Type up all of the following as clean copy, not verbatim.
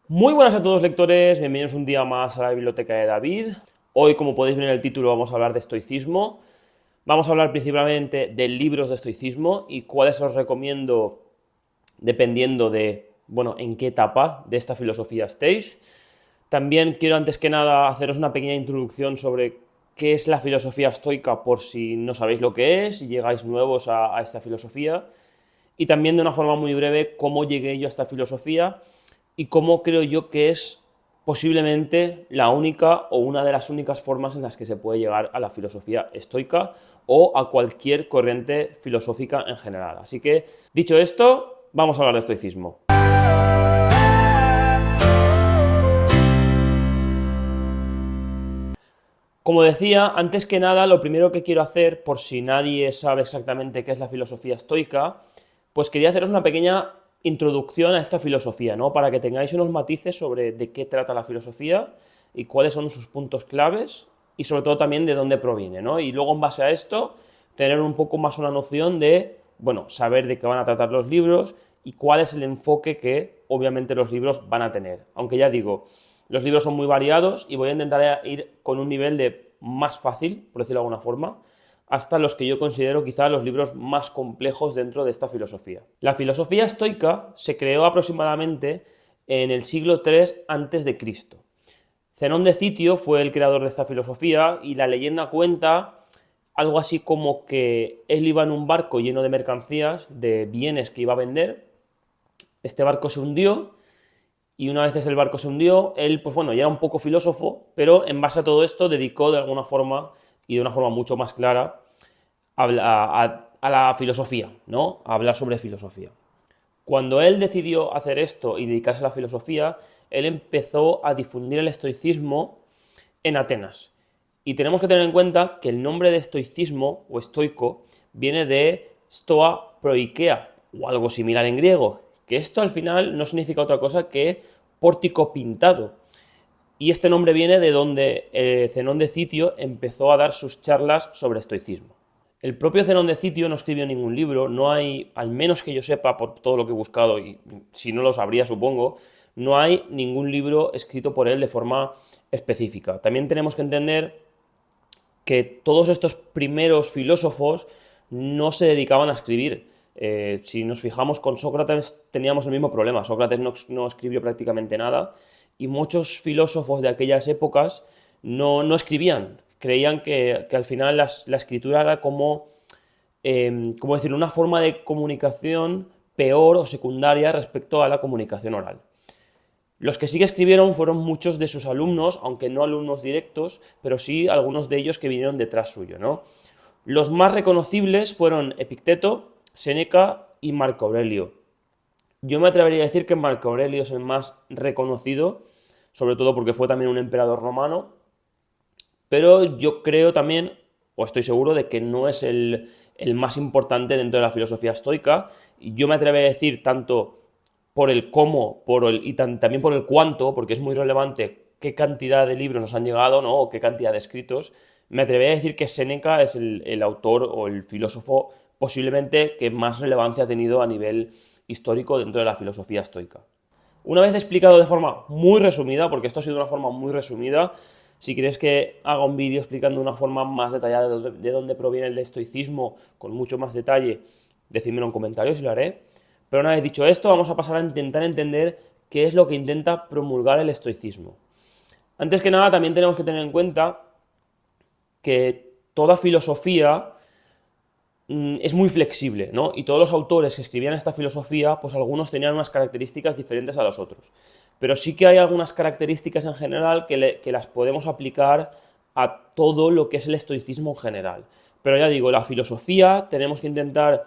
Muy buenas a todos lectores, bienvenidos un día más a la Biblioteca de David. Hoy, como podéis ver en el título, vamos a hablar de estoicismo. Vamos a hablar principalmente de libros de estoicismo y cuáles os recomiendo dependiendo de, bueno, en qué etapa de esta filosofía estéis. También quiero antes que nada haceros una pequeña introducción sobre qué es la filosofía estoica por si no sabéis lo que es y llegáis nuevos a esta filosofía. Y también de una forma muy breve cómo llegué yo a esta filosofía y cómo creo yo que es posiblemente la única o una de las únicas formas en las que se puede llegar a la filosofía estoica o a cualquier corriente filosófica en general. Así que, dicho esto, vamos a hablar de estoicismo. Como decía, antes que nada, lo primero que quiero hacer, por si nadie sabe exactamente qué es la filosofía estoica, pues quería haceros una pequeña introducción a esta filosofía, ¿no? Para que tengáis unos matices sobre de qué trata la filosofía y cuáles son sus puntos claves y sobre todo también de dónde proviene, ¿no? Y luego en base a esto, tener un poco más una noción de, bueno, saber de qué van a tratar los libros y cuál es el enfoque que obviamente los libros van a tener. Aunque ya digo, los libros son muy variados y voy a intentar ir con un nivel de más fácil, por decirlo de alguna forma, hasta los que yo considero quizá los libros más complejos dentro de esta filosofía. La filosofía estoica se creó aproximadamente en el siglo III a.C. Zenón de Citio fue el creador de esta filosofía y la leyenda cuenta algo así como que él iba en un barco lleno de mercancías, de bienes que iba a vender, este barco se hundió y una vez el barco se hundió, él, pues bueno, ya era un poco filósofo, pero en base a todo esto dedicó de alguna forma y de una forma mucho más clara a la filosofía, ¿no? A hablar sobre filosofía. Cuando él decidió hacer esto y dedicarse a la filosofía, él empezó a difundir el estoicismo en Atenas. Y tenemos que tener en cuenta que el nombre de estoicismo o estoico viene de stoa proikea o algo similar en griego, que esto al final no significa otra cosa que pórtico pintado. Y este nombre viene de donde Zenón de Citio empezó a dar sus charlas sobre estoicismo. El propio Zenón de Citio no escribió ningún libro, no hay, al menos que yo sepa por todo lo que he buscado, y si no lo sabría supongo, no hay ningún libro escrito por él de forma específica. También tenemos que entender que todos estos primeros filósofos no se dedicaban a escribir. Si nos fijamos con Sócrates teníamos el mismo problema. Sócrates no escribió prácticamente nada y muchos filósofos de aquellas épocas no escribían. Creían que al final la escritura era como decir, una forma de comunicación peor o secundaria respecto a la comunicación oral. Los que sí que escribieron fueron muchos de sus alumnos, aunque no alumnos directos, pero sí algunos de ellos que vinieron detrás suyo, ¿no? Los más reconocibles fueron Epicteto, Séneca y Marco Aurelio. Yo me atrevería a decir que Marco Aurelio es el más reconocido, sobre todo porque fue también un emperador romano, pero yo creo también, o estoy seguro, de que no es el más importante dentro de la filosofía estoica. Y yo me atrevería a decir tanto por el cómo y también por el cuánto, porque es muy relevante qué cantidad de libros nos han llegado, ¿no? O qué cantidad de escritos. Me atrevería a decir que Séneca es el autor o el filósofo posiblemente que más relevancia ha tenido a nivel histórico dentro de la filosofía estoica. Una vez explicado de forma muy resumida, porque esto ha sido una forma muy resumida, si queréis que haga un vídeo explicando de una forma más detallada de dónde proviene el estoicismo con mucho más detalle, decídmelo en comentarios y lo haré. Pero una vez dicho esto, vamos a pasar a intentar entender qué es lo que intenta promulgar el estoicismo. Antes que nada, también tenemos que tener en cuenta que toda filosofía es muy flexible, ¿no? Y todos los autores que escribían esta filosofía, pues algunos tenían unas características diferentes a los otros. Pero sí que hay algunas características en general que las podemos aplicar a todo lo que es el estoicismo en general. Pero ya digo, la filosofía tenemos que intentar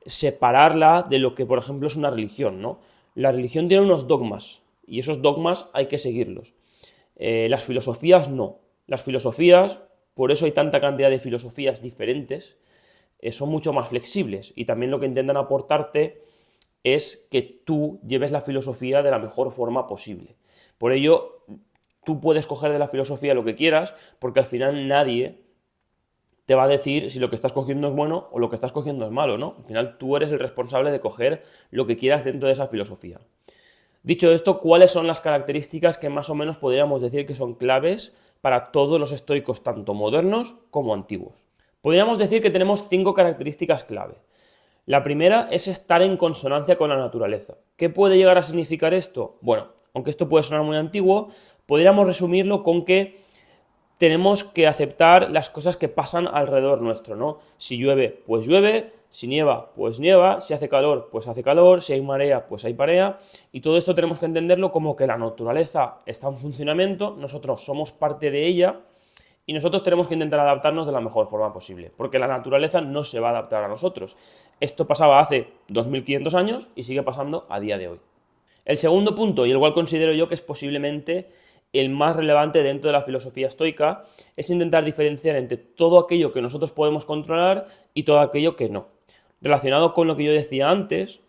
separarla de lo que, por ejemplo, es una religión, ¿no? La religión tiene unos dogmas y esos dogmas hay que seguirlos. Las filosofías no. Las filosofías, por eso hay tanta cantidad de filosofías diferentes, son mucho más flexibles y también lo que intentan aportarte es que tú lleves la filosofía de la mejor forma posible. Por ello, tú puedes coger de la filosofía lo que quieras, porque al final nadie te va a decir si lo que estás cogiendo es bueno o lo que estás cogiendo es malo, ¿no? Al final tú eres el responsable de coger lo que quieras dentro de esa filosofía. Dicho esto, ¿cuáles son las características que más o menos podríamos decir que son claves para todos los estoicos, tanto modernos como antiguos? Podríamos decir que tenemos 5 características clave. La primera es estar en consonancia con la naturaleza. ¿Qué puede llegar a significar esto? Bueno, aunque esto puede sonar muy antiguo, podríamos resumirlo con que tenemos que aceptar las cosas que pasan alrededor nuestro, ¿no? Si llueve, pues llueve, si nieva, pues nieva, si hace calor, pues hace calor, si hay marea, pues hay marea, y todo esto tenemos que entenderlo como que la naturaleza está en funcionamiento, nosotros somos parte de ella, y nosotros tenemos que intentar adaptarnos de la mejor forma posible, porque la naturaleza no se va a adaptar a nosotros. Esto pasaba hace 2500 años y sigue pasando a día de hoy. El segundo punto, y el cual considero yo que es posiblemente el más relevante dentro de la filosofía estoica, es intentar diferenciar entre todo aquello que nosotros podemos controlar y todo aquello que no. Relacionado con lo que yo decía antes,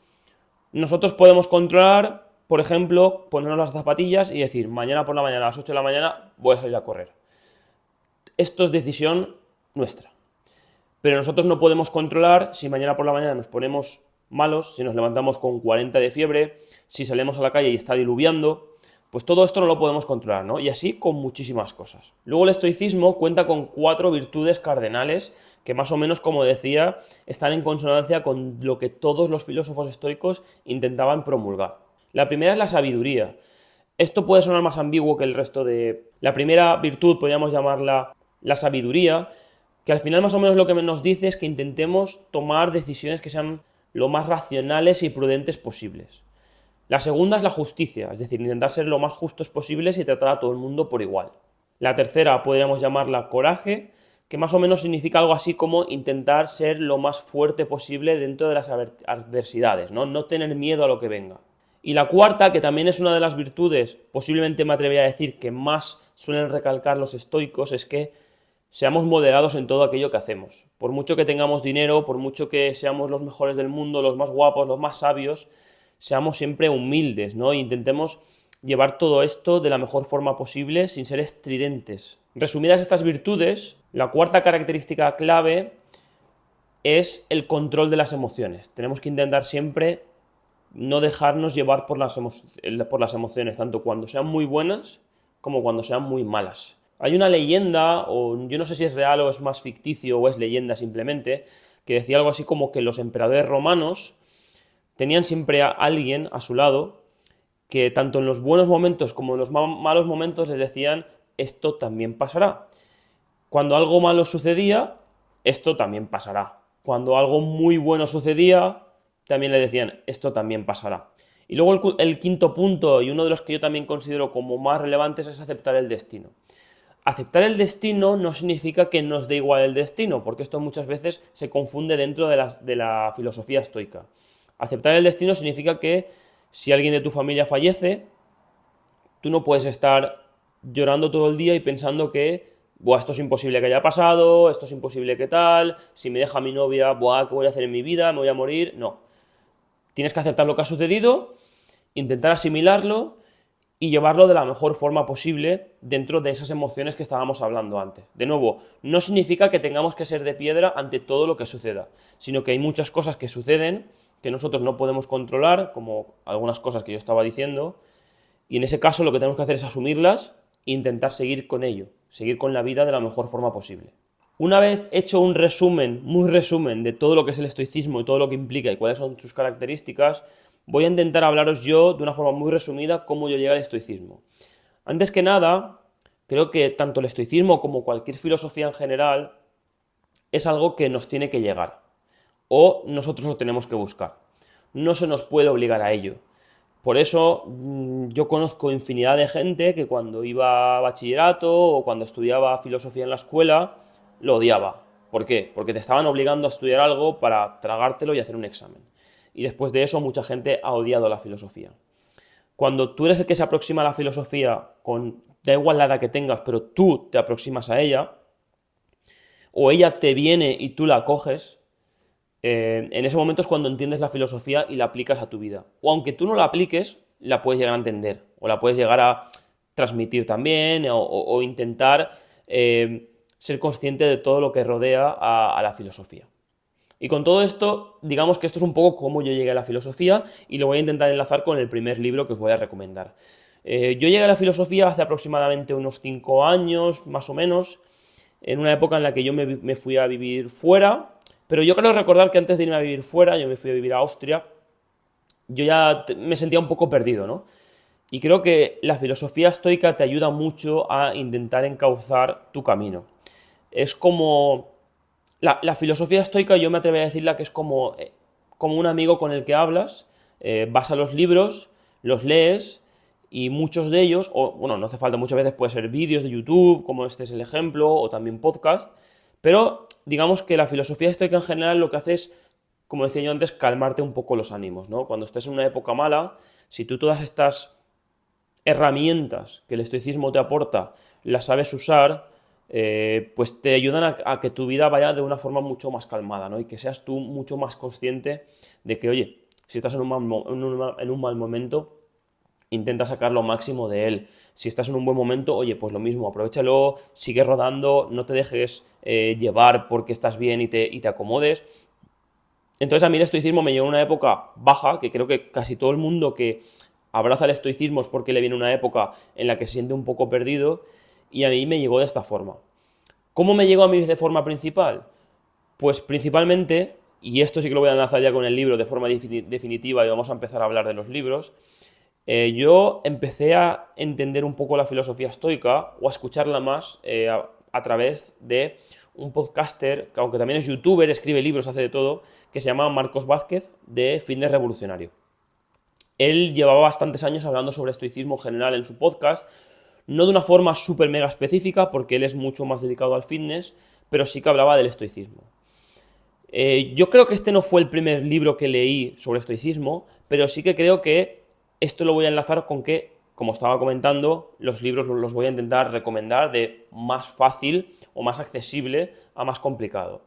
nosotros podemos controlar, por ejemplo, ponernos las zapatillas y decir, mañana por la mañana a las 8 de la mañana voy a salir a correr. Esto es decisión nuestra. Pero nosotros no podemos controlar si mañana por la mañana nos ponemos malos, si nos levantamos con 40 de fiebre, si salimos a la calle y está diluviando, pues todo esto no lo podemos controlar, ¿no? Y así con muchísimas cosas. Luego el estoicismo cuenta con 4 virtudes cardenales que más o menos, como decía, están en consonancia con lo que todos los filósofos estoicos intentaban promulgar. La primera es la sabiduría. Esto puede sonar más ambiguo que el resto de... La primera virtud podríamos llamarla la sabiduría, que al final más o menos lo que nos dice es que intentemos tomar decisiones que sean lo más racionales y prudentes posibles. La segunda es la justicia, es decir, intentar ser lo más justos posibles y tratar a todo el mundo por igual. La tercera podríamos llamarla coraje, que más o menos significa algo así como intentar ser lo más fuerte posible dentro de las adversidades, ¿no? No tener miedo a lo que venga. Y la cuarta, que también es una de las virtudes, posiblemente me atrevería a decir que más suelen recalcar los estoicos, es que seamos moderados en todo aquello que hacemos. Por mucho que tengamos dinero, por mucho que seamos los mejores del mundo, los más guapos, los más sabios, seamos siempre humildes, ¿no? Intentemos llevar todo esto de la mejor forma posible sin ser estridentes. Resumidas estas virtudes, la cuarta característica clave es el control de las emociones. Tenemos que intentar siempre no dejarnos llevar por las emociones, tanto cuando sean muy buenas como cuando sean muy malas. Hay una leyenda, o yo no sé si es real o es más ficticio o es leyenda simplemente, que decía algo así como que los emperadores romanos tenían siempre a alguien a su lado que tanto en los buenos momentos como en los malos momentos les decían esto también pasará. Cuando algo malo sucedía, esto también pasará. Cuando algo muy bueno sucedía, también le decían esto también pasará. Y luego el quinto punto, y uno de los que yo también considero como más relevantes, es aceptar el destino. Aceptar el destino no significa que nos dé igual el destino, porque esto muchas veces se confunde dentro de la filosofía estoica. Aceptar el destino significa que si alguien de tu familia fallece, tú no puedes estar llorando todo el día y pensando que, buah, esto es imposible que haya pasado, esto es imposible que tal, si me deja mi novia, buah, ¿qué voy a hacer en mi vida? ¿Me voy a morir? No. Tienes que aceptar lo que ha sucedido, intentar asimilarlo y llevarlo de la mejor forma posible dentro de esas emociones que estábamos hablando antes. De nuevo, no significa que tengamos que ser de piedra ante todo lo que suceda, sino que hay muchas cosas que suceden que nosotros no podemos controlar, como algunas cosas que yo estaba diciendo, y en ese caso lo que tenemos que hacer es asumirlas e intentar seguir con ello, seguir con la vida de la mejor forma posible. Una vez hecho un resumen, muy resumen, de todo lo que es el estoicismo y todo lo que implica y cuáles son sus características, voy a intentar hablaros yo de una forma muy resumida cómo yo llegué al estoicismo. Antes que nada, creo que tanto el estoicismo como cualquier filosofía en general es algo que nos tiene que llegar, o nosotros lo tenemos que buscar. No se nos puede obligar a ello. Por eso yo conozco infinidad de gente que cuando iba a bachillerato o cuando estudiaba filosofía en la escuela, lo odiaba. ¿Por qué? Porque te estaban obligando a estudiar algo para tragártelo y hacer un examen. Y después de eso mucha gente ha odiado la filosofía. Cuando tú eres el que se aproxima a la filosofía, da igual la edad que tengas, pero tú te aproximas a ella, o ella te viene y tú la coges, en ese momento es cuando entiendes la filosofía y la aplicas a tu vida. O aunque tú no la apliques, la puedes llegar a entender, o la puedes llegar a transmitir también, o intentar ser consciente de todo lo que rodea a la filosofía. Y con todo esto, digamos que esto es un poco cómo yo llegué a la filosofía y lo voy a intentar enlazar con el primer libro que os voy a recomendar. Yo llegué a la filosofía hace aproximadamente unos 5 años, más o menos, en una época en la que yo me fui a vivir fuera, pero yo creo recordar que antes de irme a vivir fuera, yo me fui a vivir a Austria, yo ya me sentía un poco perdido, ¿no? Y creo que la filosofía estoica te ayuda mucho a intentar encauzar tu camino. Es como... La filosofía estoica yo me atrevería a decirla que es como un amigo con el que hablas, vas a los libros, los lees y muchos de ellos, o bueno, no hace falta, muchas veces puede ser vídeos de YouTube, como este es el ejemplo, o también podcast, pero digamos que la filosofía estoica en general lo que hace es, como decía yo antes, calmarte un poco los ánimos, ¿no? Cuando estés en una época mala, si tú todas estas herramientas que el estoicismo te aporta las sabes usar, pues te ayudan a que tu vida vaya de una forma mucho más calmada, ¿no? Y que seas tú mucho más consciente de que, oye, si estás en en un mal momento, intenta sacar lo máximo de él. Si estás en un buen momento, oye, pues lo mismo, aprovéchalo, sigue rodando, no te dejes llevar porque estás bien y te acomodes. Entonces a mí el estoicismo me llegó en una época baja, que creo que casi todo el mundo que abraza el estoicismo es porque le viene una época en la que se siente un poco perdido, y a mí me llegó de esta forma. ¿Cómo me llegó a mí de forma principal? Pues principalmente, y esto sí que lo voy a enlazar ya con el libro de forma definitiva y vamos a empezar a hablar de los libros, yo empecé a entender un poco la filosofía estoica o a escucharla más a través de un podcaster, que aunque también es youtuber, escribe libros, hace de todo, que se llama Marcos Vázquez, de Fitness Revolucionario. Él llevaba bastantes años hablando sobre estoicismo en general en su podcast, no de una forma súper mega específica, porque él es mucho más dedicado al fitness, pero sí que hablaba del estoicismo. Yo creo que este no fue el primer libro que leí sobre estoicismo, pero sí que creo que esto lo voy a enlazar con que, como estaba comentando, los libros los voy a intentar recomendar de más fácil o más accesible a más complicado.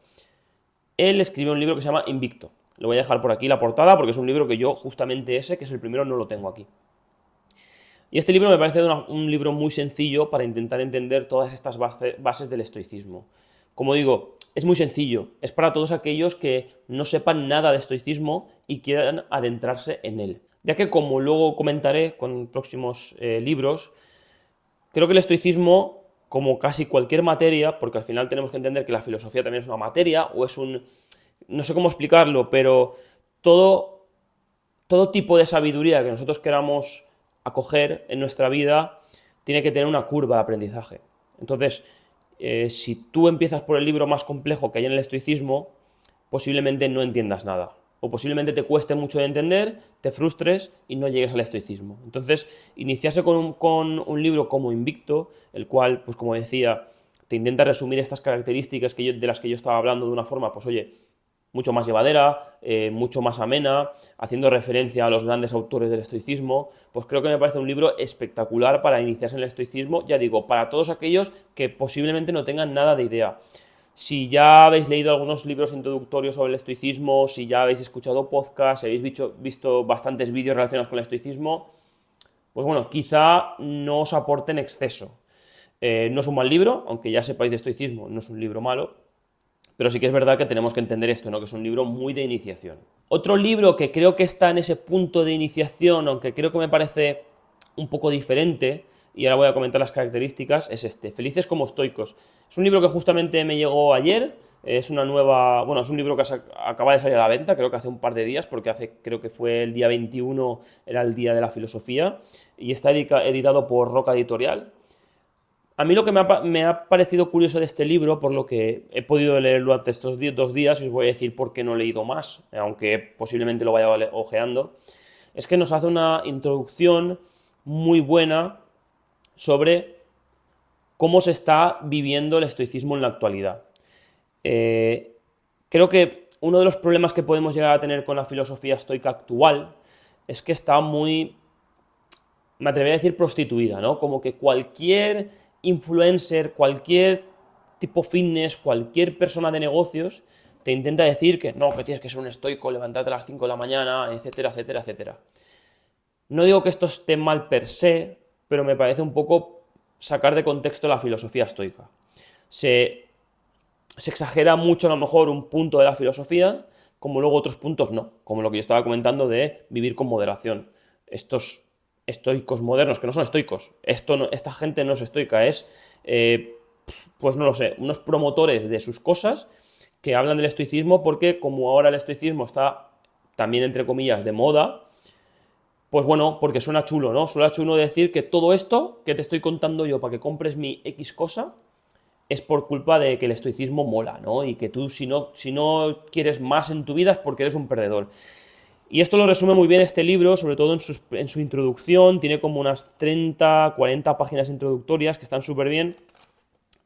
Él escribió un libro que se llama Invicto. Lo voy a dejar por aquí la portada porque es un libro que yo, justamente ese, que es el primero, no lo tengo aquí. Y este libro me parece un libro muy sencillo para intentar entender todas estas bases del estoicismo. Como digo, es muy sencillo, es para todos aquellos que no sepan nada de estoicismo y quieran adentrarse en él. Ya que, como luego comentaré con próximos libros, creo que el estoicismo, como casi cualquier materia, porque al final tenemos que entender que la filosofía también es una materia, o es un... no sé cómo explicarlo, pero todo, todo tipo de sabiduría que nosotros queramos acoger en nuestra vida tiene que tener una curva de aprendizaje. Entonces, si tú empiezas por el libro más complejo que hay en el estoicismo, posiblemente no entiendas nada. O posiblemente te cueste mucho de entender, te frustres y no llegues al estoicismo. Entonces, iniciarse con un libro como Invicto, el cual, pues como decía, te intenta resumir estas características de las que yo estaba hablando de una forma, pues oye, mucho más llevadera, mucho más amena, haciendo referencia a los grandes autores del estoicismo, pues creo que me parece un libro espectacular para iniciarse en el estoicismo, ya digo, para todos aquellos que posiblemente no tengan nada de idea. Si ya habéis leído algunos libros introductorios sobre el estoicismo, si ya habéis escuchado podcasts, si habéis visto bastantes vídeos relacionados con el estoicismo, pues bueno, quizá no os aporte en exceso. No es un mal libro, aunque ya sepáis de estoicismo, no es un libro malo, pero sí que es verdad que tenemos que entender esto, ¿no? Que es un libro muy de iniciación. Otro libro que creo que está en ese punto de iniciación, aunque creo que me parece un poco diferente, y ahora voy a comentar las características, es este, Felices como estoicos. Es un libro que justamente me llegó ayer, es una nueva, bueno, es un libro que acaba de salir a la venta, creo que hace un par de días, porque creo que fue el día 21, era el día de la filosofía, y está editado por Roca Editorial. A mí lo que me ha parecido curioso de este libro, por lo que he podido leerlo durante estos 2 días, y os voy a decir por qué no he leído más, aunque posiblemente lo vaya ojeando, es que nos hace una introducción muy buena sobre cómo se está viviendo el estoicismo en la actualidad. Creo que uno de los problemas que podemos llegar a tener con la filosofía estoica actual es que está muy, me atrevería a decir, prostituida, ¿no? Como que cualquier influencer, cualquier tipo fitness, cualquier persona de negocios te intenta decir que no, que tienes que ser un estoico, levantarte a las 5 de la mañana, etcétera, etcétera, etcétera. No digo que esto esté mal per se, pero me parece un poco sacar de contexto la filosofía estoica. se exagera mucho a lo mejor un punto de la filosofía, como luego otros puntos no, como lo que yo estaba comentando de vivir con moderación. Estos estoicos modernos, que no son estoicos, esta gente no es estoica, es, pues no lo sé, unos promotores de sus cosas que hablan del estoicismo porque como ahora el estoicismo está también, entre comillas, de moda, pues bueno, porque suena chulo, ¿no? Suena chulo decir que todo esto que te estoy contando yo para que compres mi X cosa es por culpa de que el estoicismo mola, ¿no? Y que tú si no quieres más en tu vida es porque eres un perdedor. Y esto lo resume muy bien este libro, sobre todo en su introducción, tiene como unas 30, 40 páginas introductorias que están súper bien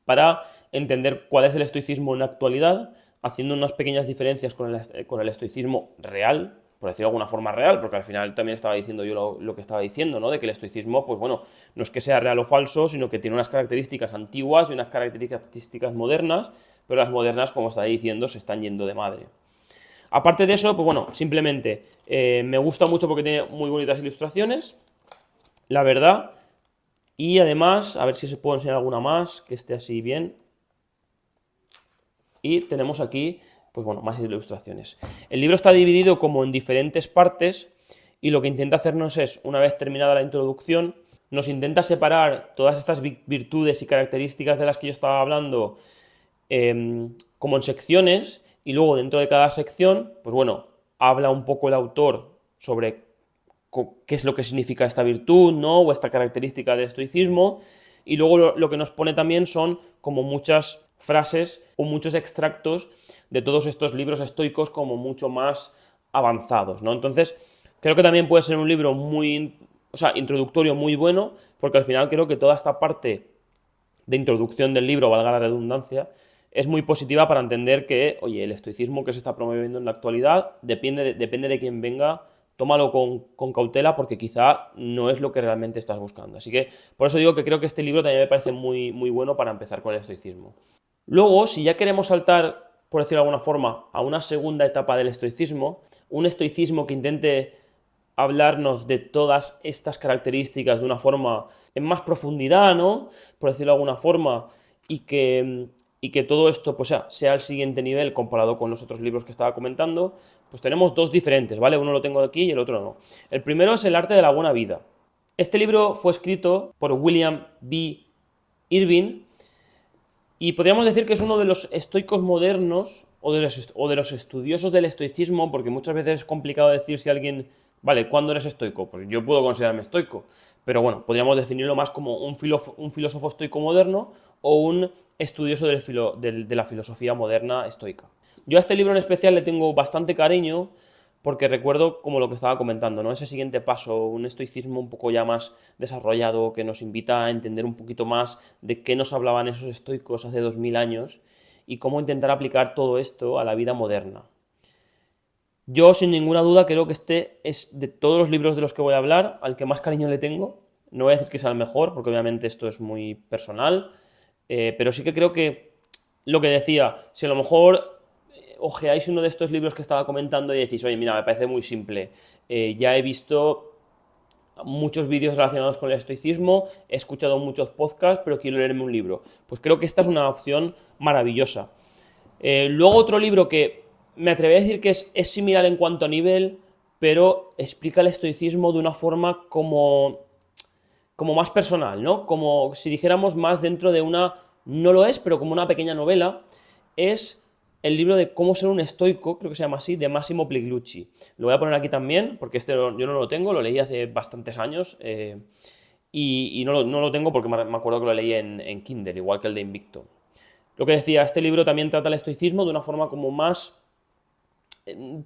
para entender cuál es el estoicismo en la actualidad, haciendo unas pequeñas diferencias con el estoicismo real, por decirlo de alguna forma real, porque al final también estaba diciendo yo lo que estaba diciendo, ¿no? De que el estoicismo, pues bueno, no es que sea real o falso, sino que tiene unas características antiguas y unas características modernas, pero las modernas, como estaba diciendo, se están yendo de madre. Aparte de eso, pues bueno, simplemente me gusta mucho porque tiene muy bonitas ilustraciones, la verdad, y además, a ver si se puede enseñar alguna más que esté así bien. Y tenemos aquí, pues bueno, más ilustraciones. El libro está dividido como en diferentes partes y lo que intenta hacernos es, una vez terminada la introducción, nos intenta separar todas estas virtudes y características de las que yo estaba hablando como en secciones y luego dentro de cada sección, pues bueno, habla un poco el autor sobre qué es lo que significa esta virtud, ¿no? O esta característica del estoicismo, y luego lo que nos pone también son como muchas frases o muchos extractos de todos estos libros estoicos como mucho más avanzados, ¿no? Entonces, creo que también puede ser un libro muy, o sea, introductorio muy bueno, porque al final creo que toda esta parte de introducción del libro, valga la redundancia, es muy positiva para entender que, oye, el estoicismo que se está promoviendo en la actualidad depende de quién venga, tómalo con cautela porque quizá no es lo que realmente estás buscando. Así que por eso digo que creo que este libro también me parece muy, muy bueno para empezar con el estoicismo. Luego, si ya queremos saltar, por decirlo de alguna forma, a una segunda etapa del estoicismo, un estoicismo que intente hablarnos de todas estas características de una forma en más profundidad, ¿no? Por decirlo de alguna forma, y que todo esto pues, sea el siguiente nivel comparado con los otros libros que estaba comentando, pues tenemos dos diferentes, ¿vale? Uno lo tengo aquí y el otro no. El primero es El arte de la buena vida. Este libro fue escrito por William B. Irving y podríamos decir que es uno de los estoicos modernos o de los estudiosos del estoicismo, porque muchas veces es complicado decir si alguien, vale, ¿cuándo eres estoico? Pues yo puedo considerarme estoico, pero bueno, podríamos definirlo más como un filósofo estoico moderno o un estudioso de la filosofía moderna estoica. Yo a este libro en especial le tengo bastante cariño porque recuerdo como lo que estaba comentando, ¿no? Ese siguiente paso, un estoicismo un poco ya más desarrollado que nos invita a entender un poquito más de qué nos hablaban esos estoicos hace 2000 años y cómo intentar aplicar todo esto a la vida moderna. Yo, sin ninguna duda, creo que este es de todos los libros de los que voy a hablar, al que más cariño le tengo. No voy a decir que sea el mejor, porque obviamente esto es muy personal, pero sí que creo que lo que decía, si a lo mejor ojeáis uno de estos libros que estaba comentando y decís, oye, mira, me parece muy simple, ya he visto muchos vídeos relacionados con el estoicismo, he escuchado muchos podcasts, pero quiero leerme un libro. Pues creo que esta es una opción maravillosa. Luego otro libro que me atrevo a decir que es similar en cuanto a nivel, pero explica el estoicismo de una forma como más personal, ¿no? Como si dijéramos más dentro de una, no lo es, pero como una pequeña novela, es el libro de Cómo ser un estoico, creo que se llama así, de Massimo Pigliucci. Lo voy a poner aquí también, porque este yo no lo tengo, lo leí hace bastantes años, y no lo tengo porque me acuerdo que lo leí en Kindle, igual que el de Invicto. Lo que decía, este libro también trata el estoicismo de una forma como más...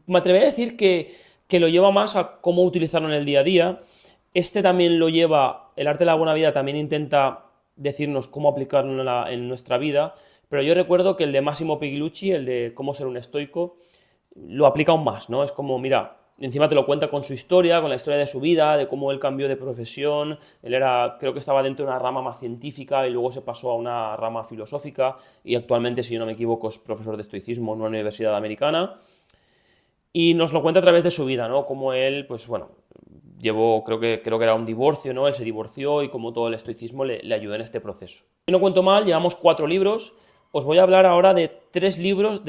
Me atrevería a decir que lo lleva más a cómo utilizarlo en el día a día. Este también lo lleva, el arte de la buena vida también intenta decirnos cómo aplicarlo en nuestra vida, pero yo recuerdo que el de Massimo Pigliucci, el de cómo ser un estoico, lo aplica aún más, ¿no? Es como, mira, encima te lo cuenta con su historia, con la historia de su vida, de cómo él cambió de profesión, él era, creo que estaba dentro de una rama más científica y luego se pasó a una rama filosófica y actualmente, si yo no me equivoco, es profesor de estoicismo en una universidad americana. Y nos lo cuenta a través de su vida, ¿no? Como él, pues bueno, creo que era un divorcio, ¿no? Él se divorció y como todo el estoicismo le ayudó en este proceso. Y no cuento mal, llevamos 4 libros, os voy a hablar ahora de 3 libros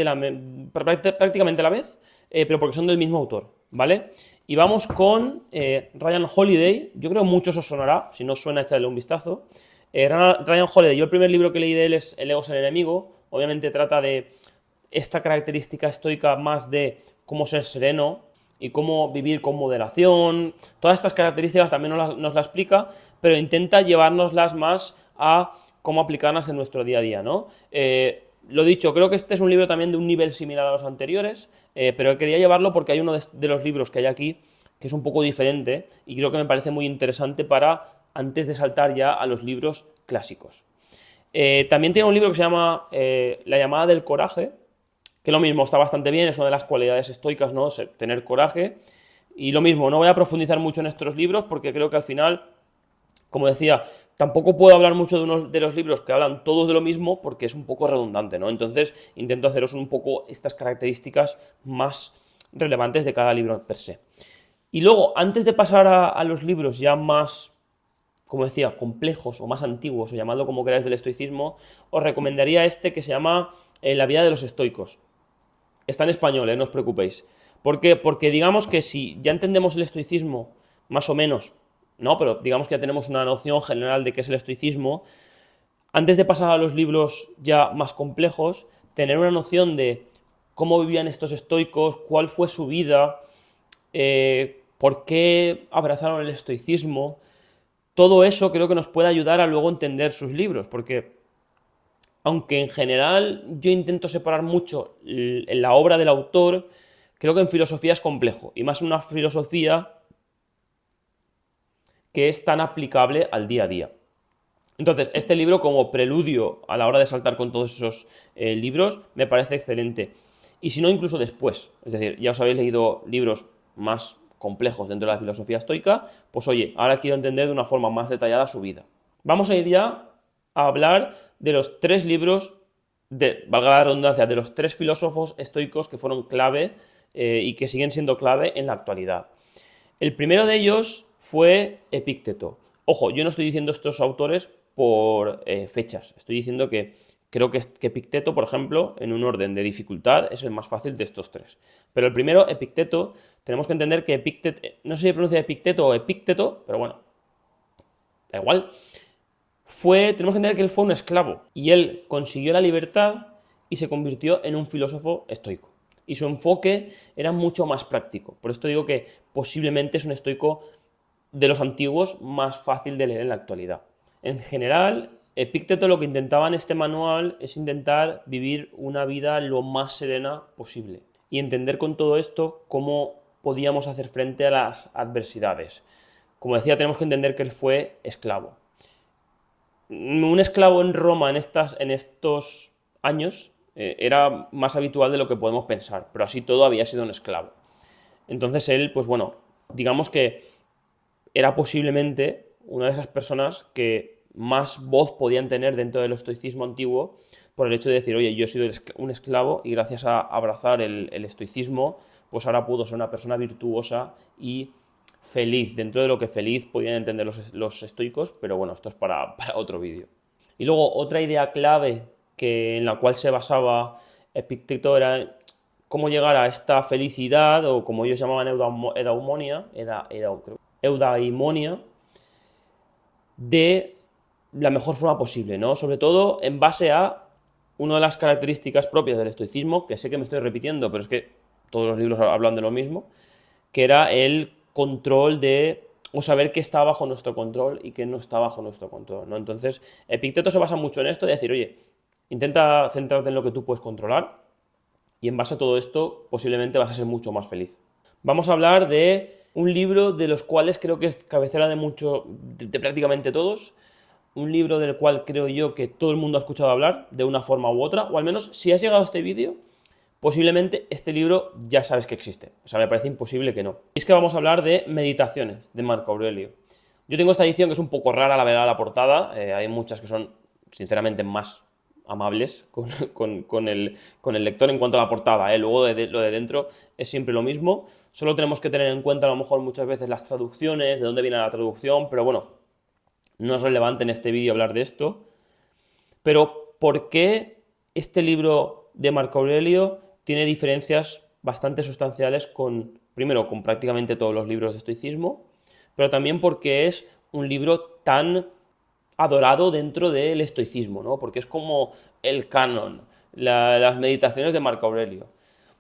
prácticamente a la vez, pero porque son del mismo autor, ¿vale? Y vamos con Ryan Holiday. Yo creo que muchos os sonará, si no os suena, echadle un vistazo. Ryan Holiday, yo el primer libro que leí de él es El ego es el enemigo. Obviamente trata de esta característica estoica más de cómo ser sereno y cómo vivir con moderación. Todas estas características también nos la explica, pero intenta llevárnoslas más a cómo aplicarlas en nuestro día a día, ¿no? Lo dicho, creo que este es un libro también de un nivel similar a los anteriores, pero quería llevarlo porque hay uno de los libros que hay aquí que es un poco diferente y creo que me parece muy interesante para antes de saltar ya a los libros clásicos. También tiene un libro que se llama La llamada del coraje, que lo mismo está bastante bien, es una de las cualidades estoicas, ¿no? Tener coraje. Y lo mismo, no voy a profundizar mucho en estos libros porque creo que al final, como decía, tampoco puedo hablar mucho de unos de los libros que hablan todos de lo mismo porque es un poco redundante, ¿no? Entonces intento haceros un poco estas características más relevantes de cada libro per se. Y luego, antes de pasar a los libros ya más, como decía, complejos o más antiguos, o llamadlo como queráis, del estoicismo, os recomendaría este que se llama La vida de los estoicos. Está en español, no os preocupéis. ¿Por qué? Porque digamos que si ya entendemos el estoicismo, más o menos, ¿no? Pero digamos que ya tenemos una noción general de qué es el estoicismo, antes de pasar a los libros ya más complejos, tener una noción de cómo vivían estos estoicos, cuál fue su vida, por qué abrazaron el estoicismo, todo eso creo que nos puede ayudar a luego entender sus libros, porque aunque en general yo intento separar mucho en la obra del autor, creo que en filosofía es complejo, y más una filosofía que es tan aplicable al día a día. Entonces, este libro, como preludio a la hora de saltar con todos esos libros, me parece excelente. Y si no, incluso después. Es decir, ya os habéis leído libros más complejos dentro de la filosofía estoica, pues oye, ahora quiero entender de una forma más detallada su vida. Vamos a ir ya a hablar de los 3 libros, valga la redundancia, de los 3 filósofos estoicos que fueron clave y que siguen siendo clave en la actualidad. El primero de ellos fue Epícteto. Ojo, yo no estoy diciendo estos autores por fechas, estoy diciendo que creo que Epicteto, por ejemplo, en un orden de dificultad, es el más fácil de estos 3. Pero el primero, Epicteto, tenemos que entender que Epicteto, no sé si se pronuncia Epicteto o Epícteto, pero bueno, da igual. Tenemos que entender que él fue un esclavo y él consiguió la libertad y se convirtió en un filósofo estoico. Y su enfoque era mucho más práctico. Por esto digo que posiblemente es un estoico de los antiguos más fácil de leer en la actualidad. En general, Epícteto lo que intentaba en este manual es intentar vivir una vida lo más serena posible y entender con todo esto cómo podíamos hacer frente a las adversidades. Como decía, tenemos que entender que él fue esclavo. Un esclavo en Roma en estos años era más habitual de lo que podemos pensar, pero así todo había sido un esclavo. Entonces él, pues bueno, digamos que era posiblemente una de esas personas que más voz podían tener dentro del estoicismo antiguo por el hecho de decir, oye, yo he sido un esclavo y gracias a abrazar el estoicismo, pues ahora puedo ser una persona virtuosa y feliz, dentro de lo que feliz podían entender los estoicos, pero bueno, esto es para otro vídeo. Y luego otra idea clave en la cual se basaba Epicteto era cómo llegar a esta felicidad, o como ellos llamaban eudaimonia, de la mejor forma posible, ¿no? Sobre todo en base a una de las características propias del estoicismo, que sé que me estoy repitiendo, pero es que todos los libros hablan de lo mismo, que era el control o saber qué está bajo nuestro control y qué no está bajo nuestro control, ¿no? Entonces, Epicteto se basa mucho en esto, de decir, oye, intenta centrarte en lo que tú puedes controlar y en base a todo esto posiblemente vas a ser mucho más feliz. Vamos a hablar de un libro de los cuales creo que es cabecera de prácticamente todos, un libro del cual creo yo que todo el mundo ha escuchado hablar de una forma u otra, o al menos si has llegado a este vídeo, posiblemente este libro ya sabes que existe. O sea, me parece imposible que no. Y es que vamos a hablar de Meditaciones, de Marco Aurelio. Yo tengo esta edición que es un poco rara, la verdad, la portada. Hay muchas que son, sinceramente, más amables con el lector en cuanto a la portada. Luego lo de dentro es siempre lo mismo. Solo tenemos que tener en cuenta a lo mejor muchas veces las traducciones, de dónde viene la traducción, pero bueno, no es relevante en este vídeo hablar de esto. Pero, ¿por qué este libro de Marco Aurelio tiene diferencias bastante sustanciales primero, con prácticamente todos los libros de estoicismo, pero también porque es un libro tan adorado dentro del estoicismo, ¿no? Porque es como el canon, las meditaciones de Marco Aurelio.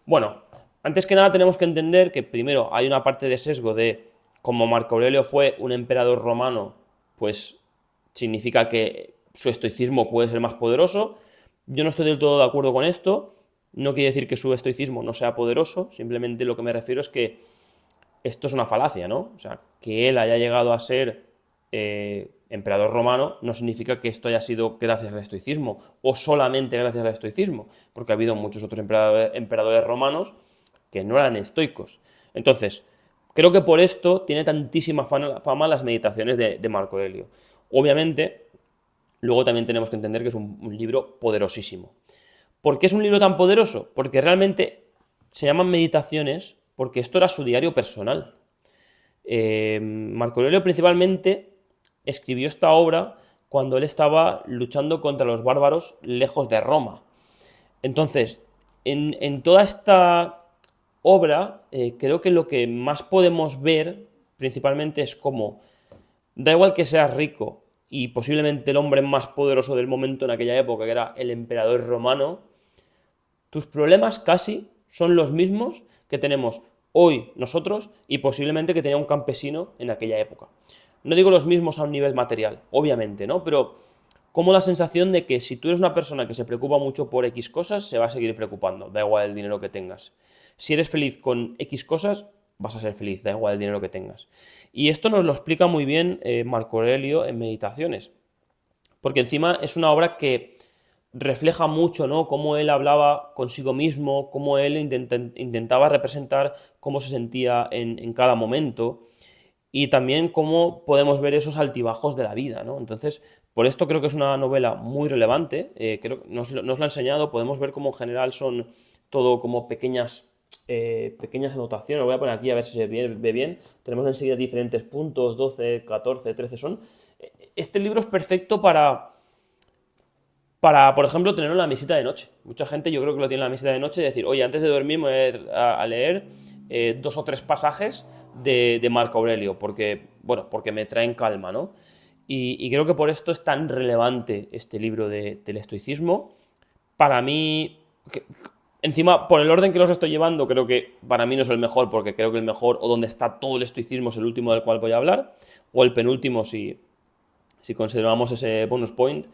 Bueno, antes que nada tenemos que entender que primero hay una parte de sesgo de como Marco Aurelio fue un emperador romano, pues significa que su estoicismo puede ser más poderoso. Yo no estoy del todo de acuerdo con esto, no quiere decir que su estoicismo no sea poderoso, simplemente lo que me refiero es que esto es una falacia, ¿no? O sea, que él haya llegado a ser emperador romano no significa que esto haya sido gracias al estoicismo o solamente gracias al estoicismo, porque ha habido muchos otros emperadores romanos que no eran estoicos. Entonces, creo que por esto tiene tantísima fama las meditaciones de Marco Aurelio. Obviamente, luego también tenemos que entender que es un libro poderosísimo. ¿Por qué es un libro tan poderoso? Porque realmente se llaman meditaciones porque esto era su diario personal. Marco Aurelio principalmente escribió esta obra cuando él estaba luchando contra los bárbaros lejos de Roma. Entonces, en toda esta obra, creo que lo que más podemos ver principalmente es cómo, da igual que seas rico y posiblemente el hombre más poderoso del momento en aquella época, que era el emperador romano, tus problemas casi son los mismos que tenemos hoy nosotros y posiblemente que tenía un campesino en aquella época. No digo los mismos a un nivel material, obviamente, ¿no? Pero como la sensación de que si tú eres una persona que se preocupa mucho por X cosas, se va a seguir preocupando, da igual el dinero que tengas. Si eres feliz con X cosas, vas a ser feliz, da igual el dinero que tengas. Y esto nos lo explica muy bien Marco Aurelio en Meditaciones, porque encima es una obra que refleja mucho, ¿no? Cómo él hablaba consigo mismo, cómo él intentaba representar cómo se sentía en cada momento y también cómo podemos ver esos altibajos de la vida, ¿no? Entonces, por esto creo que es una novela muy relevante, creo que nos lo ha enseñado, podemos ver cómo en general son todo como pequeñas anotaciones, lo voy a poner aquí a ver si se ve bien, tenemos enseguida diferentes puntos, 12, 14, 13 son. Este libro es perfecto para, por ejemplo, tenerlo en la mesita de noche. Mucha gente yo creo que lo tiene en la mesita de noche y decir, oye, antes de dormir me voy a leer 2 o 3 pasajes de Marco Aurelio, porque me traen calma, ¿no? Y creo que por esto es tan relevante este libro del estoicismo. Para mí, encima, por el orden que los estoy llevando, creo que para mí no es el mejor, porque creo que el mejor, o donde está todo el estoicismo, es el último del cual voy a hablar, o el penúltimo si consideramos ese bonus point.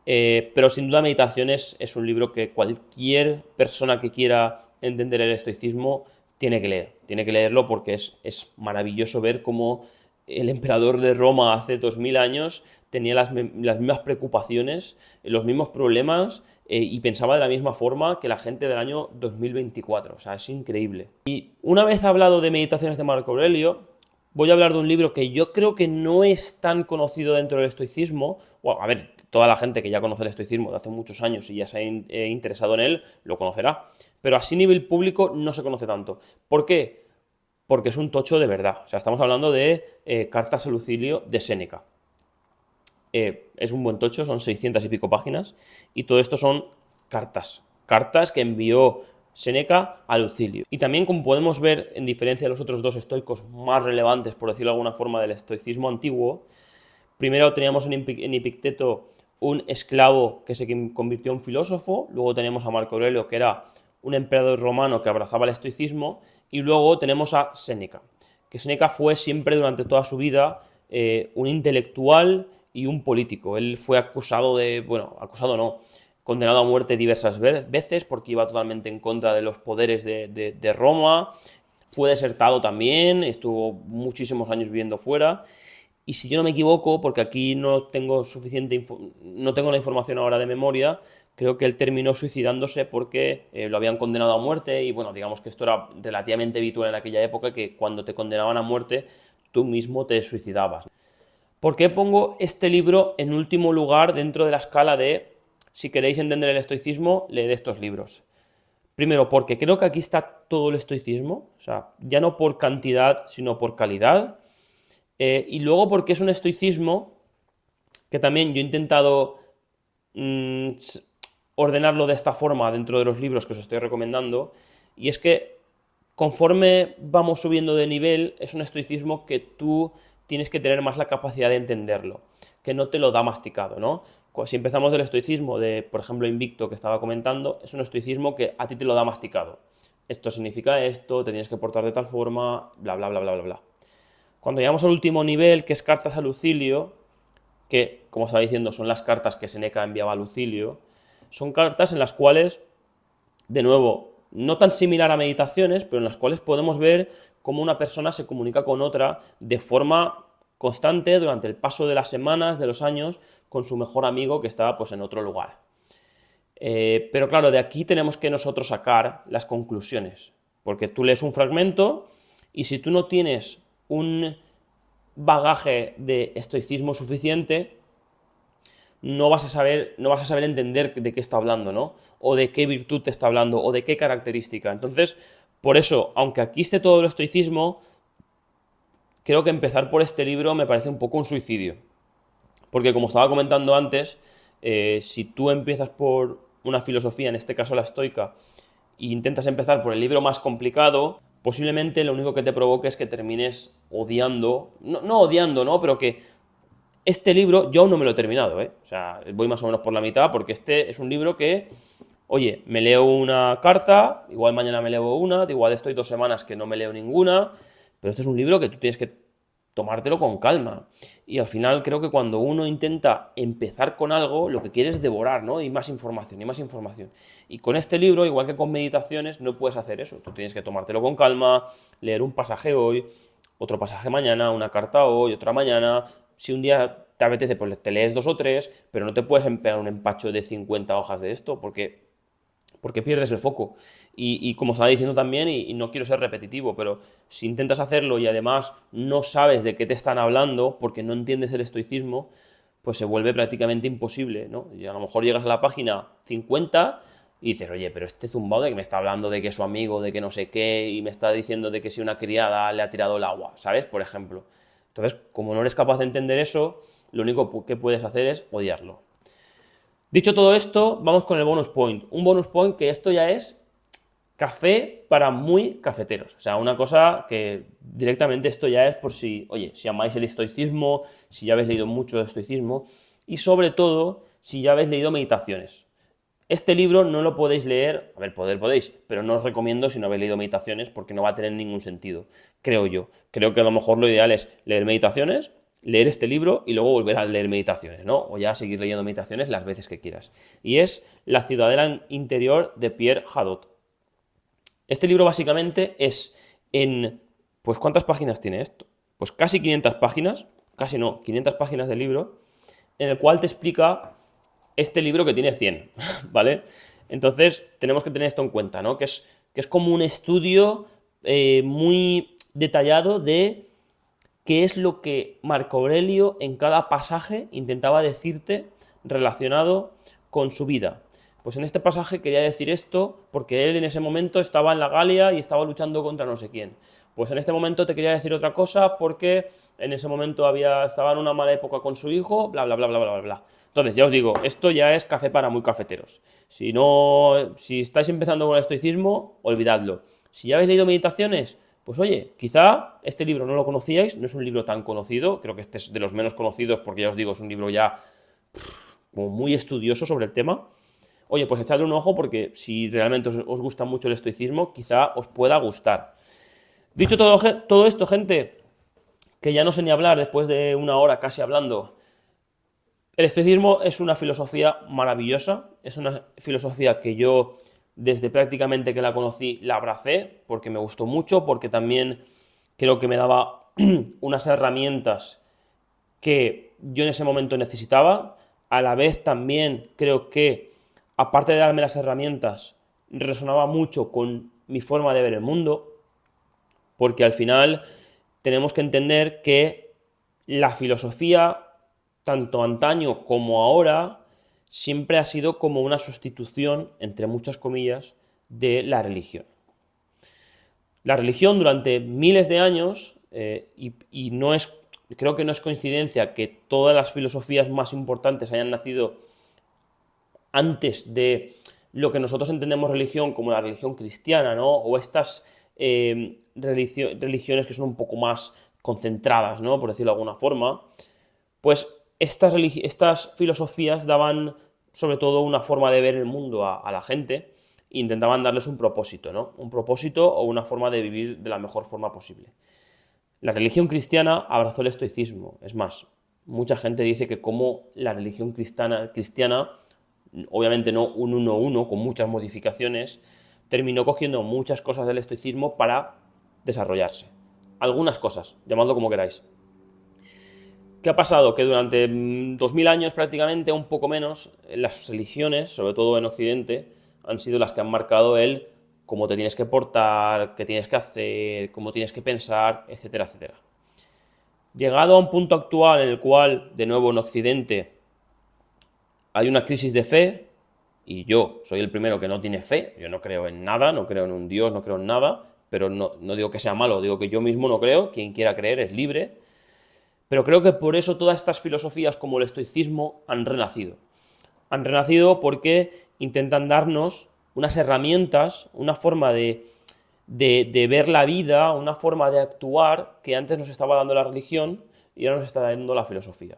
Pero sin duda Meditaciones es un libro que cualquier persona que quiera entender el estoicismo tiene que leer. Tiene que leerlo porque es maravilloso ver cómo el emperador de Roma hace 2000 años tenía las mismas preocupaciones, los mismos problemas y pensaba de la misma forma que la gente del año 2024. O sea, es increíble. Y una vez hablado de Meditaciones de Marco Aurelio, voy a hablar de un libro que yo creo que no es tan conocido dentro del estoicismo. Bueno, a ver, toda la gente que ya conoce el estoicismo de hace muchos años y ya se ha interesado en él, lo conocerá. Pero así a nivel público no se conoce tanto. ¿Por qué? Porque es un tocho de verdad. O sea, estamos hablando de Cartas a Lucilio de Séneca. Es un buen tocho, son 600 y pico páginas, y todo esto son cartas que envió Séneca a Lucilio. Y también, como podemos ver, en diferencia de los otros 2 estoicos más relevantes, por decirlo de alguna forma, del estoicismo antiguo, primero teníamos en Epicteto un esclavo que se convirtió en filósofo, luego tenemos a Marco Aurelio, que era un emperador romano que abrazaba el estoicismo, y luego tenemos a Séneca, que Séneca fue siempre durante toda su vida un intelectual y un político. Él fue acusado acusado no, condenado a muerte diversas veces porque iba totalmente en contra de los poderes de Roma, fue desertado también, estuvo muchísimos años viviendo fuera. Y si yo no me equivoco, porque aquí no tengo no tengo la información ahora de memoria, creo que él terminó suicidándose porque lo habían condenado a muerte y bueno, digamos que esto era relativamente habitual en aquella época, que cuando te condenaban a muerte tú mismo te suicidabas. ¿Por qué pongo este libro en último lugar dentro de la escala de si queréis entender el estoicismo, leed estos libros? Primero, porque creo que aquí está todo el estoicismo, o sea, ya no por cantidad, sino por calidad. Y luego porque es un estoicismo que también yo he intentado ordenarlo de esta forma dentro de los libros que os estoy recomendando, y es que conforme vamos subiendo de nivel, es un estoicismo que tú tienes que tener más la capacidad de entenderlo, que no te lo da masticado, ¿no? Si empezamos del estoicismo de, por ejemplo, Invicto, que estaba comentando, es un estoicismo que a ti te lo da masticado. Esto significa esto, te tienes que portar de tal forma, bla, bla, bla, bla, bla, bla. Cuando llegamos al último nivel, que es cartas a Lucilio, que, como estaba diciendo, son las cartas que Seneca enviaba a Lucilio, son cartas en las cuales, de nuevo, no tan similar a meditaciones, pero en las cuales podemos ver cómo una persona se comunica con otra de forma constante durante el paso de las semanas, de los años, con su mejor amigo que estaba pues en otro lugar. Pero claro, de aquí tenemos que nosotros sacar las conclusiones, porque tú lees un fragmento y si tú no tienes un bagaje de estoicismo suficiente, no vas a saber entender de qué está hablando, ¿no? O de qué virtud te está hablando, o de qué característica. Entonces, por eso, aunque aquí esté todo el estoicismo, creo que empezar por este libro me parece un poco un suicidio. Porque como estaba comentando antes, si tú empiezas por una filosofía, en este caso la estoica, e intentas empezar por el libro más complicado, posiblemente lo único que te provoque es que termines odiando, no odiando, ¿no? Pero que este libro yo aún no me lo he terminado, ¿eh? O sea, voy más o menos por la mitad porque este es un libro que, oye, me leo una carta, igual mañana me leo una, igual estoy 2 semanas que no me leo ninguna, pero este es un libro que tú tienes que tomártelo con calma. Y al final creo que cuando uno intenta empezar con algo, lo que quiere es devorar, ¿no? Y más información, y más información. Y con este libro, igual que con meditaciones, no puedes hacer eso. Tú tienes que tomártelo con calma, leer un pasaje hoy, otro pasaje mañana, una carta hoy, otra mañana. Si un día te apetece, pues te lees 2 o 3, pero no te puedes pegar un empacho de 50 hojas de esto, porque pierdes el foco. Y como estaba diciendo también, y no quiero ser repetitivo, pero si intentas hacerlo y además no sabes de qué te están hablando, porque no entiendes el estoicismo, pues se vuelve prácticamente imposible, ¿no? Y a lo mejor llegas a la página 50 y dices, oye, pero este zumbado de que me está hablando de que es su amigo, de que no sé qué, y me está diciendo de que si una criada le ha tirado el agua, ¿sabes? Por ejemplo. Entonces, como no eres capaz de entender eso, lo único que puedes hacer es odiarlo. Dicho todo esto, vamos con el bonus point. Un bonus point que esto ya es café para muy cafeteros. O sea, una cosa que directamente esto ya es por si, oye, si amáis el estoicismo, si ya habéis leído mucho de estoicismo y sobre todo si ya habéis leído meditaciones. Este libro no lo podéis leer, a ver, podéis, pero no os recomiendo si no habéis leído meditaciones porque no va a tener ningún sentido, creo yo. Creo que a lo mejor lo ideal es leer meditaciones, leer este libro y luego volver a leer meditaciones, ¿no? O ya seguir leyendo meditaciones las veces que quieras. Y es La ciudadela interior de Pierre Hadot. Este libro básicamente es pues ¿cuántas páginas tiene esto? Pues casi 500 páginas, casi no, 500 páginas de libro, en el cual te explica este libro que tiene 100, ¿vale? Entonces tenemos que tener esto en cuenta, ¿no? Que es como un estudio muy detallado de qué es lo que Marco Aurelio en cada pasaje intentaba decirte relacionado con su vida. Pues en este pasaje quería decir esto porque él en ese momento estaba en la Galia y estaba luchando contra no sé quién. Pues en este momento te quería decir otra cosa porque en ese momento estaba en una mala época con su hijo, bla, bla, bla, bla, bla, bla. Entonces, ya os digo, esto ya es café para muy cafeteros. Si estáis empezando con el estoicismo, olvidadlo. Si ya habéis leído meditaciones, pues oye, quizá este libro no lo conocíais, no es un libro tan conocido, creo que este es de los menos conocidos porque ya os digo, es un libro ya como muy estudioso sobre el tema. Oye, pues echadle un ojo porque si realmente os gusta mucho el estoicismo, quizá os pueda gustar. Dicho todo esto, gente, que ya no sé ni hablar después de 1 hora casi hablando, el estoicismo es una filosofía maravillosa, es una filosofía que yo desde prácticamente que la conocí la abracé, porque me gustó mucho, porque también creo que me daba unas herramientas que yo en ese momento necesitaba, a la vez también creo que, aparte de darme las herramientas, resonaba mucho con mi forma de ver el mundo, porque al final tenemos que entender que la filosofía, tanto antaño como ahora, siempre ha sido como una sustitución, entre muchas comillas, de la religión. La religión durante miles de años, y creo que no es coincidencia que todas las filosofías más importantes hayan nacido antes de lo que nosotros entendemos religión como la religión cristiana, ¿no? O estas religiones que son un poco más concentradas, ¿no? Por decirlo de alguna forma, pues estas filosofías daban sobre todo una forma de ver el mundo a la gente e intentaban darles un propósito, ¿no? Un propósito o una forma de vivir de la mejor forma posible. La religión cristiana abrazó el estoicismo. Es más, mucha gente dice que como la religión cristiana, obviamente no un 1-1, con muchas modificaciones, terminó cogiendo muchas cosas del estoicismo para desarrollarse. Algunas cosas, llamadlo como queráis. ¿Qué ha pasado? Que durante 2000 años prácticamente, un poco menos, las religiones, sobre todo en Occidente, han sido las que han marcado el cómo te tienes que portar, qué tienes que hacer, cómo tienes que pensar, etcétera, etcétera. Llegado a un punto actual en el cual, de nuevo en Occidente, hay una crisis de fe, y yo soy el primero que no tiene fe, yo no creo en nada, no creo en un Dios, no creo en nada, pero no digo que sea malo, digo que yo mismo no creo, quien quiera creer es libre, pero creo que por eso todas estas filosofías como el estoicismo han renacido. Han renacido porque intentan darnos unas herramientas, una forma de ver la vida, una forma de actuar que antes nos estaba dando la religión y ahora nos está dando la filosofía.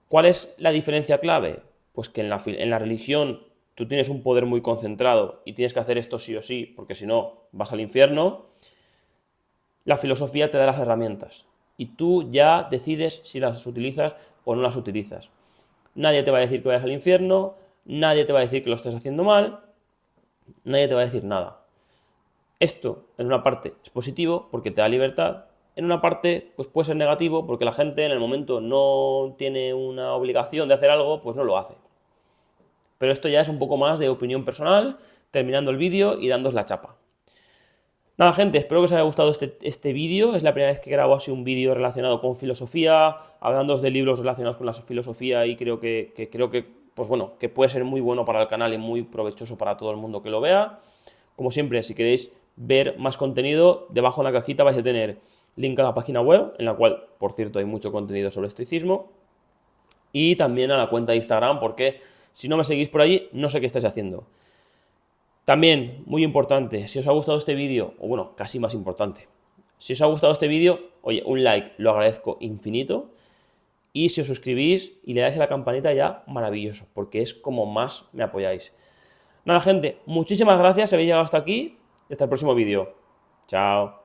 ¿Cuál es la diferencia clave? Pues que en la religión tú tienes un poder muy concentrado y tienes que hacer esto sí o sí, porque si no vas al infierno. La filosofía te da las herramientas y tú ya decides si las utilizas o no las utilizas. Nadie te va a decir que vayas al infierno, nadie te va a decir que lo estés haciendo mal, nadie te va a decir nada. Esto, en una parte, es positivo porque te da libertad, en una parte, pues puede ser negativo porque la gente en el momento no tiene una obligación de hacer algo, pues no lo hace. Pero esto ya es un poco más de opinión personal, terminando el vídeo y dándos la chapa. Nada, gente, espero que os haya gustado este vídeo. Es la primera vez que grabo así un vídeo relacionado con filosofía, hablando de libros relacionados con la filosofía y creo que, pues bueno, que puede ser muy bueno para el canal y muy provechoso para todo el mundo que lo vea. Como siempre, si queréis ver más contenido, debajo en la cajita vais a tener link a la página web, en la cual, por cierto, hay mucho contenido sobre estoicismo, y también a la cuenta de Instagram, porque si no me seguís por allí, no sé qué estáis haciendo. También, muy importante, si os ha gustado este vídeo, o bueno, casi más importante, si os ha gustado este vídeo, oye, un like lo agradezco infinito, y si os suscribís y le dais a la campanita ya, maravilloso, porque es como más me apoyáis. Nada, gente, muchísimas gracias si habéis llegado hasta aquí, y hasta el próximo vídeo. Chao.